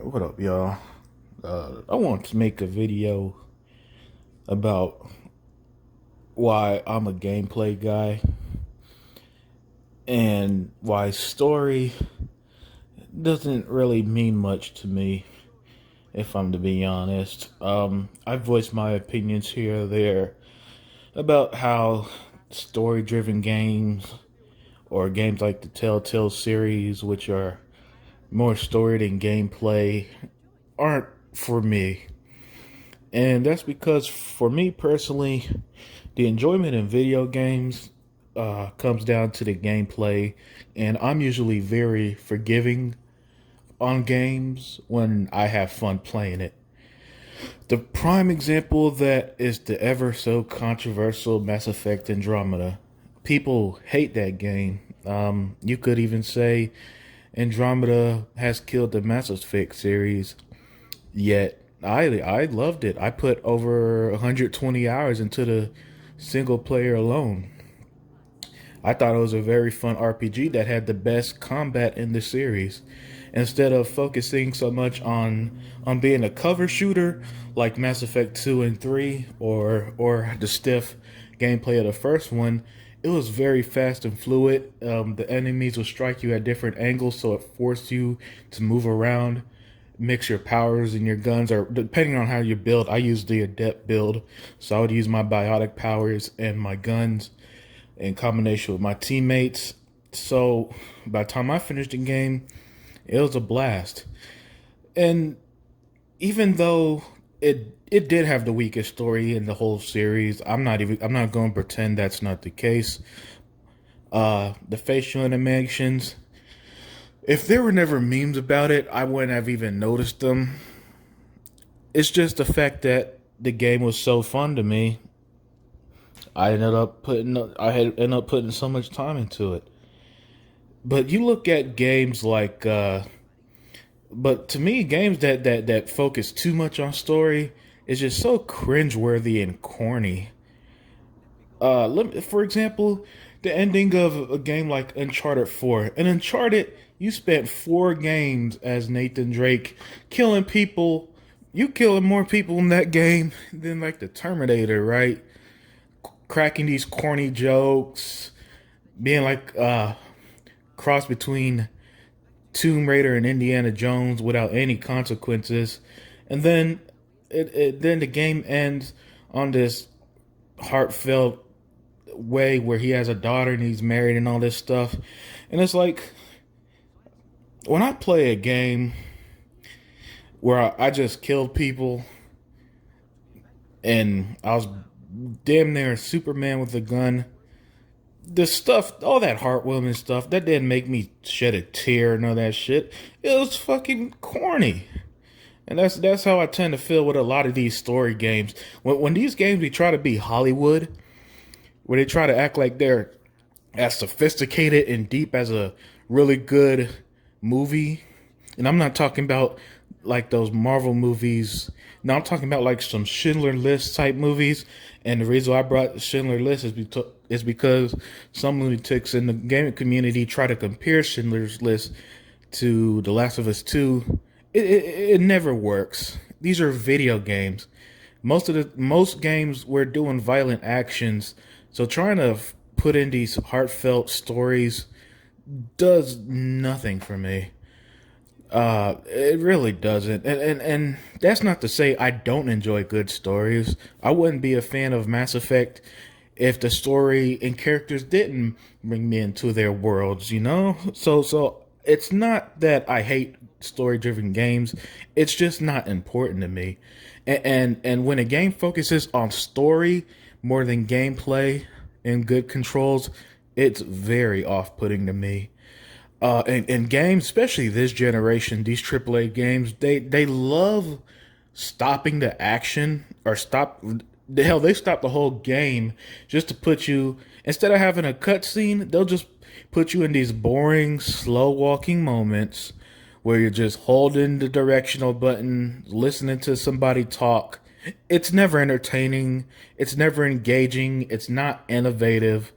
What up, y'all? I want to make a video about why I'm a gameplay guy and why story doesn't really mean much to me, if I'm to be honest. I voiced my opinions here or there about how story-driven games or games like the Telltale series, which are more story than gameplay, aren't for me. And that's because for me personally, the enjoyment in video games comes down to the gameplay, and I'm usually very forgiving on games when I have fun playing it. The prime example of that is the ever so controversial Mass Effect Andromeda. People hate that game. You could even say Andromeda has killed the Mass Effect series. Yet I loved it. I put over 120 hours into the single player alone. I thought it was a very fun RPG that had the best combat in the series. Instead of focusing so much on being a cover shooter like Mass Effect 2 and 3 or the stiff gameplay of the first one, it was very fast and fluid. The enemies will strike you at different angles, so it forced you to move around, mix your powers and your guns, or depending on how you build. I use the adept build, so I would use my biotic powers and my guns in combination with my teammates. So by the time I finished the game, it was a blast. And even though it did have the weakest story in the whole series, I'm not going to pretend that's not the case. The facial animations, if there were never memes about it, I wouldn't have even noticed them. It's just the fact that the game was so fun to me. I had ended up putting so much time into it. But you look at games like, but to me, games that focus too much on story is just so cringeworthy and corny. For example, the ending of a game like Uncharted 4. In Uncharted, you spent 4 games as Nathan Drake killing people. You killing more people in that game than like the Terminator, right? Cracking these corny jokes, being like cross between Tomb Raider and Indiana Jones without any consequences, and then then the game ends on this heartfelt way where he has a daughter and he's married and all this stuff, and it's like when I play a game where I just killed people and I was damn near Superman with a gun. The stuff, all that heartwarming stuff, that didn't make me shed a tear and all that shit. It was fucking corny. And that's how I tend to feel with a lot of these story games. When these games we try to be Hollywood, where they try to act like they're as sophisticated and deep as a really good movie. And I'm not talking about like those Marvel movies. No, I'm talking about like some Schindler List type movies. And the reason why I brought Schindler List is because some lunatics in the gaming community try to compare Schindler's List to The Last of Us 2. It never works. These are video games. Most games we're doing violent actions. So trying to put in these heartfelt stories does nothing for me. It really doesn't. And that's not to say I don't enjoy good stories. I wouldn't be a fan of Mass Effect if the story and characters didn't bring me into their worlds, you know? So it's not that I hate story-driven games. It's just not important to me. And when a game focuses on story more than gameplay and good controls, it's very off-putting to me. And games, especially this generation, these AAA games, they love stopping the action or they stop the whole game just to put you, instead of having a cutscene, they'll just put you in these boring, slow walking moments where you're just holding the directional button, listening to somebody talk. It's never entertaining. It's never engaging. It's not innovative.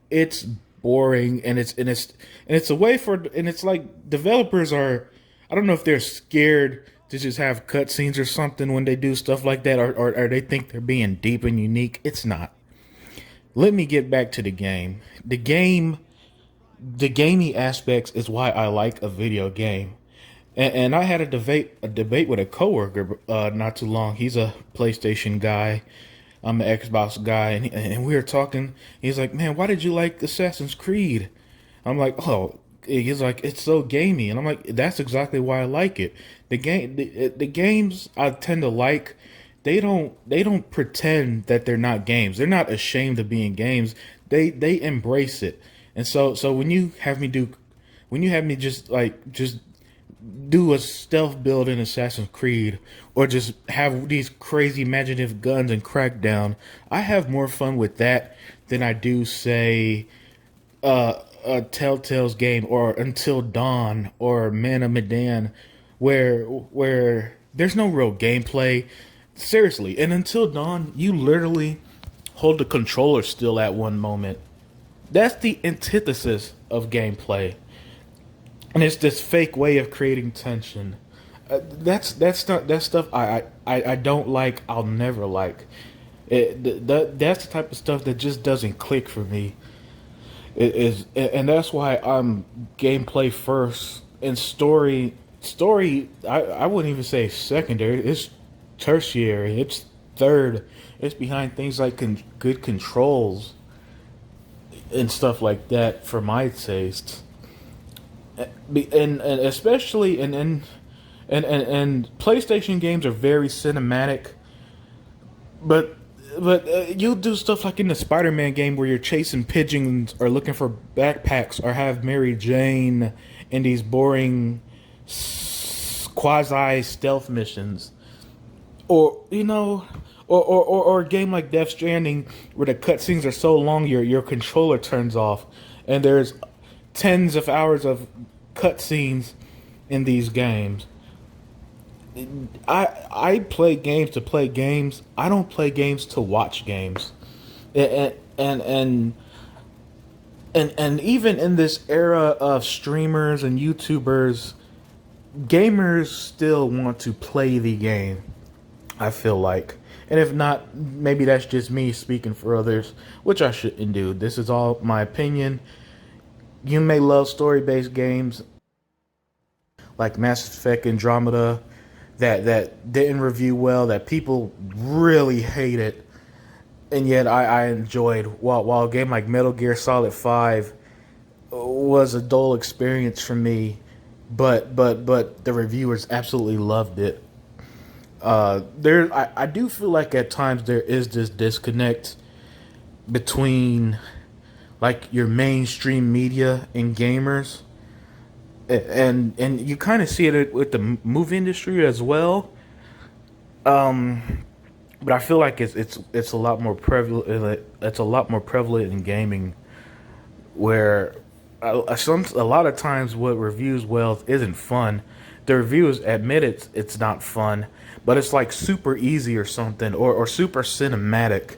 It's boring, and it's a way for, and it's like developers are, I don't know if they're scared to just have cutscenes or something when they do stuff like that, or they think they're being deep and unique. It's not. Let me get back to the game. The gaming aspects is why I like a video game. And I had a debate with a coworker not too long. He's a PlayStation guy. I'm an Xbox guy, and we were talking. He's like, "Man, why did you like Assassin's Creed?" I'm like, "Oh," he's like, "It's so gamey," and I'm like, "That's exactly why I like it. The games I tend to like, they don't pretend that they're not games. They're not ashamed of being games. They embrace it. And so when you have me just do a stealth build in Assassin's Creed, or just have these crazy imaginative guns and Crackdown, I have more fun with that than I do, say, a Telltale's game, or Until Dawn, or Man of Medan, where there's no real gameplay. Seriously, and Until Dawn, you literally hold the controller still at one moment. That's the antithesis of gameplay, and it's this fake way of creating tension. That's stuff I don't like. I'll never like. That's the type of stuff that just doesn't click for me. It is, and that's why I'm gameplay first and story. Story, I wouldn't even say secondary. It's tertiary. It's third. It's behind things like good controls and stuff like that for my taste. And especially and PlayStation games are very cinematic, but you'll do stuff like in the Spider-Man game where you're chasing pigeons or looking for backpacks, or have Mary Jane in these boring quasi stealth missions, or or a game like Death Stranding where the cutscenes are so long your controller turns off, and there's tens of hours of cutscenes in these games. I play games to play games. I don't play games to watch games. And and and and even in this era of streamers and YouTubers, gamers still want to play the game, I feel like. And if not, maybe that's just me speaking for others, which I shouldn't do. This is all my opinion. You may love story-based games like Mass Effect Andromeda that didn't review well, that people really hated, and yet I enjoyed. While a game like Metal Gear Solid 5 was a dull experience for me, but the reviewers absolutely loved it. I do feel like at times there is this disconnect between like your mainstream media and gamers, and you kind of see it with the movie industry as well. But I feel like it's a lot more prevalent. It's a lot more prevalent in gaming, where a lot of times what reviews well isn't fun. The reviewers admit it's not fun, but it's like super easy or something, or super cinematic,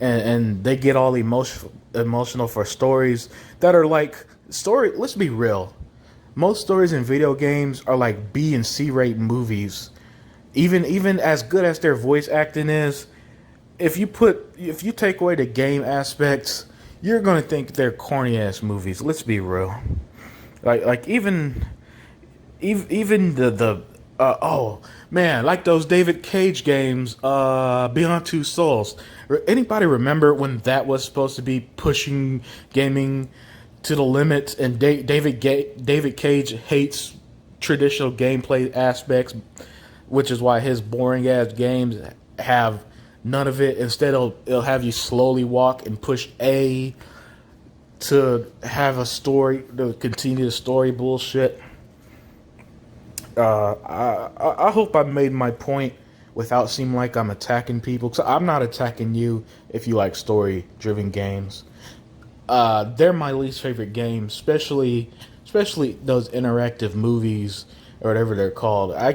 and they get all emotional for stories that are like story. Let's be real. Most stories in video games are like B and C rate movies. Even as good as their voice acting is, if you take away the game aspects, you're gonna think they're corny ass movies. Let's be real. Even the oh man, like those David Cage games, Beyond Two Souls. Anybody remember when that was supposed to be pushing gaming to the limits, and David Cage hates traditional gameplay aspects, which is why his boring ass games have none of it. Instead, it'll have you slowly walk and push A to have a story, to continue the story bullshit. I hope I made my point without seeming like I'm attacking people. Cause I'm not attacking you if you like story-driven games. They're my least favorite games, especially those interactive movies or whatever they're called. I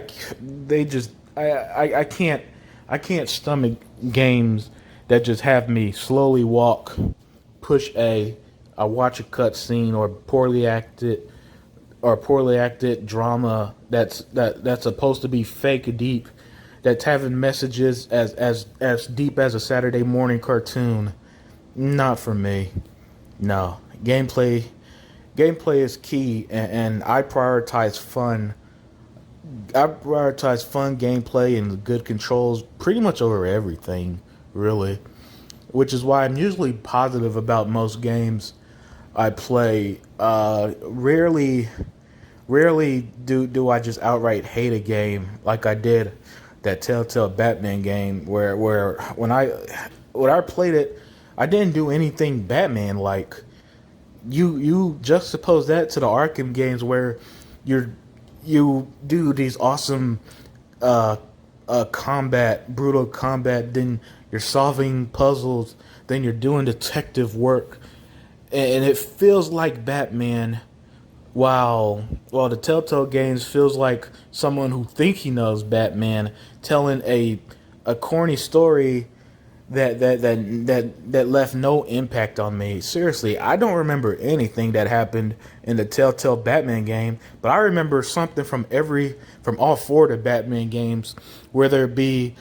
can't stomach games that just have me slowly walk, push A, I watch a cutscene or poorly acted or poorly acted drama that's supposed to be fake deep, that's having messages as deep as a Saturday morning cartoon. Not for me. No. Gameplay is key, and I prioritize fun. I prioritize fun gameplay and good controls pretty much over everything, really. Which is why I'm usually positive about most games I play. Rarely do I just outright hate a game like I did that Telltale Batman game, where when I played it, I didn't do anything Batman like. You juxtapose that to the Arkham games where you're you do these awesome uh, brutal combat, then you're solving puzzles, then you're doing detective work, and it feels like Batman. While the Telltale games feels like someone who think he knows Batman telling a corny story that left no impact on me. Seriously, I don't remember anything that happened in the Telltale Batman game, but I remember something from all four of the Batman games, whether it be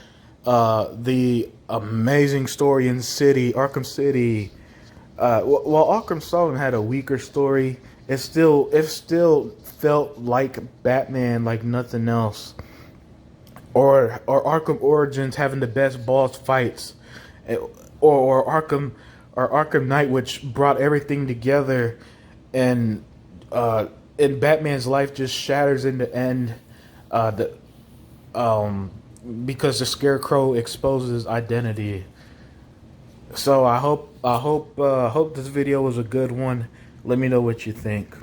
the amazing story in Arkham City. While Arkham Asylum had a weaker story, it still felt like Batman like nothing else. Or Arkham Origins having the best boss fights, or Arkham Knight, which brought everything together, and Batman's life just shatters in the end, the because the Scarecrow exposes his identity. So I hope this video was a good one. Let me know what you think.